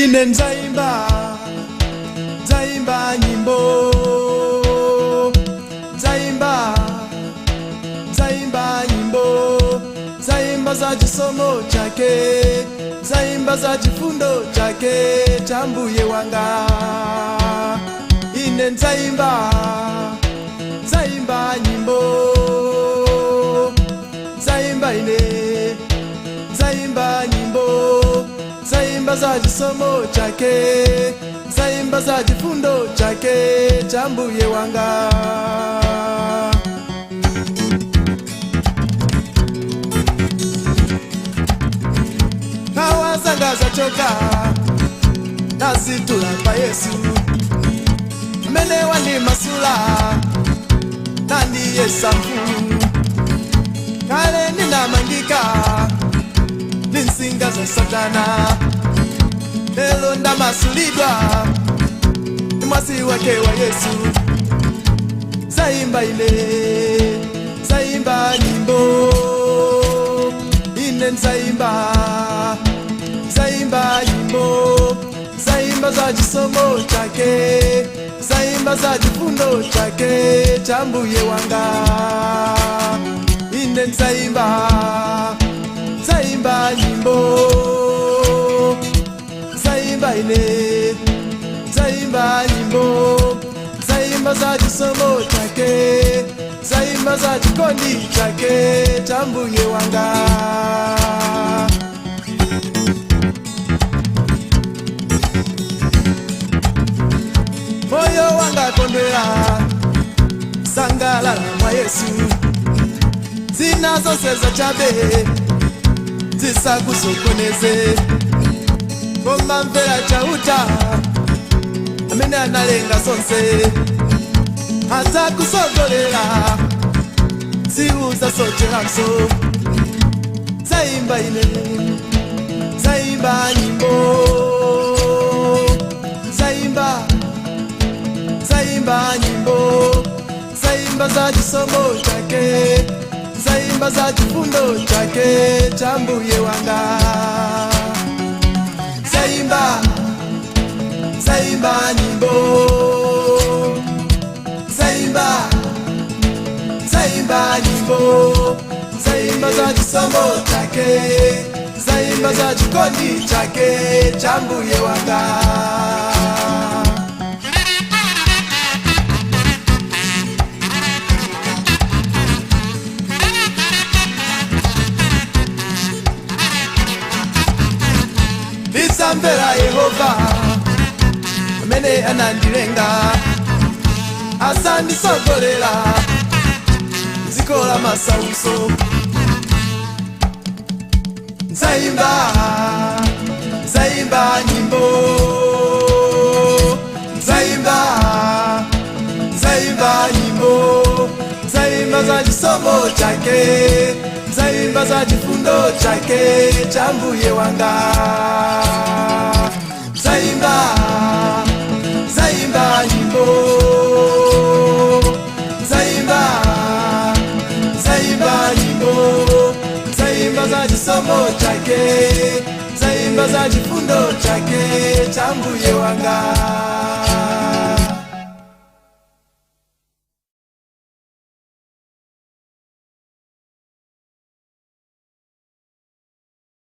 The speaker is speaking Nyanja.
ine nzaimba nyimbo, nzaimba nyimbo, nzaimba za chisomo chake, nzaimba za chifundo chake cha mbuye wanga. Ine nzaimba nyimbo, nzaimba nyimbo, nzaimba za chisomo chake, nzaimba za chifundo chake cha mbuye wanga. Hawa zanga zachoka nazitula pa Yesu, menewa ni masula nandi yesamfu, kale nina mangika ninsinga za Satana, lelo ndamasulidwa ni mwasi wake wa Yesu. Zaimba nyimbo, ine nzaimba nyimbo, zaimba za chisomo chake, zaimba za chifundo chake cha mbuye wanga. Ine nzaimba nyimbo, zaimba nyimbo, zaimba za chisomo chake, zaimba za chikondi chake cha mbuye wanga. Moyo wanga kondwela sangalala mwa Yesu, zina zose za chabe zisakusokoneze, ngoma mvera chauta amene analenga sonse, hata kusogolera ziuza socheranso. Zaimba nyimbo, zaimba nyimbo, zaimba za chisomo chake, zaimba za chifundo chake cha mbuye wanga. Zaimba nyimbo, zaimba nyimbo, zaimba za chisomo chake, zaimba za chikondi chake cha mbuye wanga. Nisamvera Yehova amene anandilenga, asandisogolera dziko la masauso. Nzaimba nyimbo, nzaimba nyimbo, nzaimba za chisomo chake, nzaimba za chifundo chake cha mbuye wanga. Zaimba nyimbo, zaimba nyimbo, zaimba za chisomo chake, zaimba za chifundo chake cha mbuye wanga.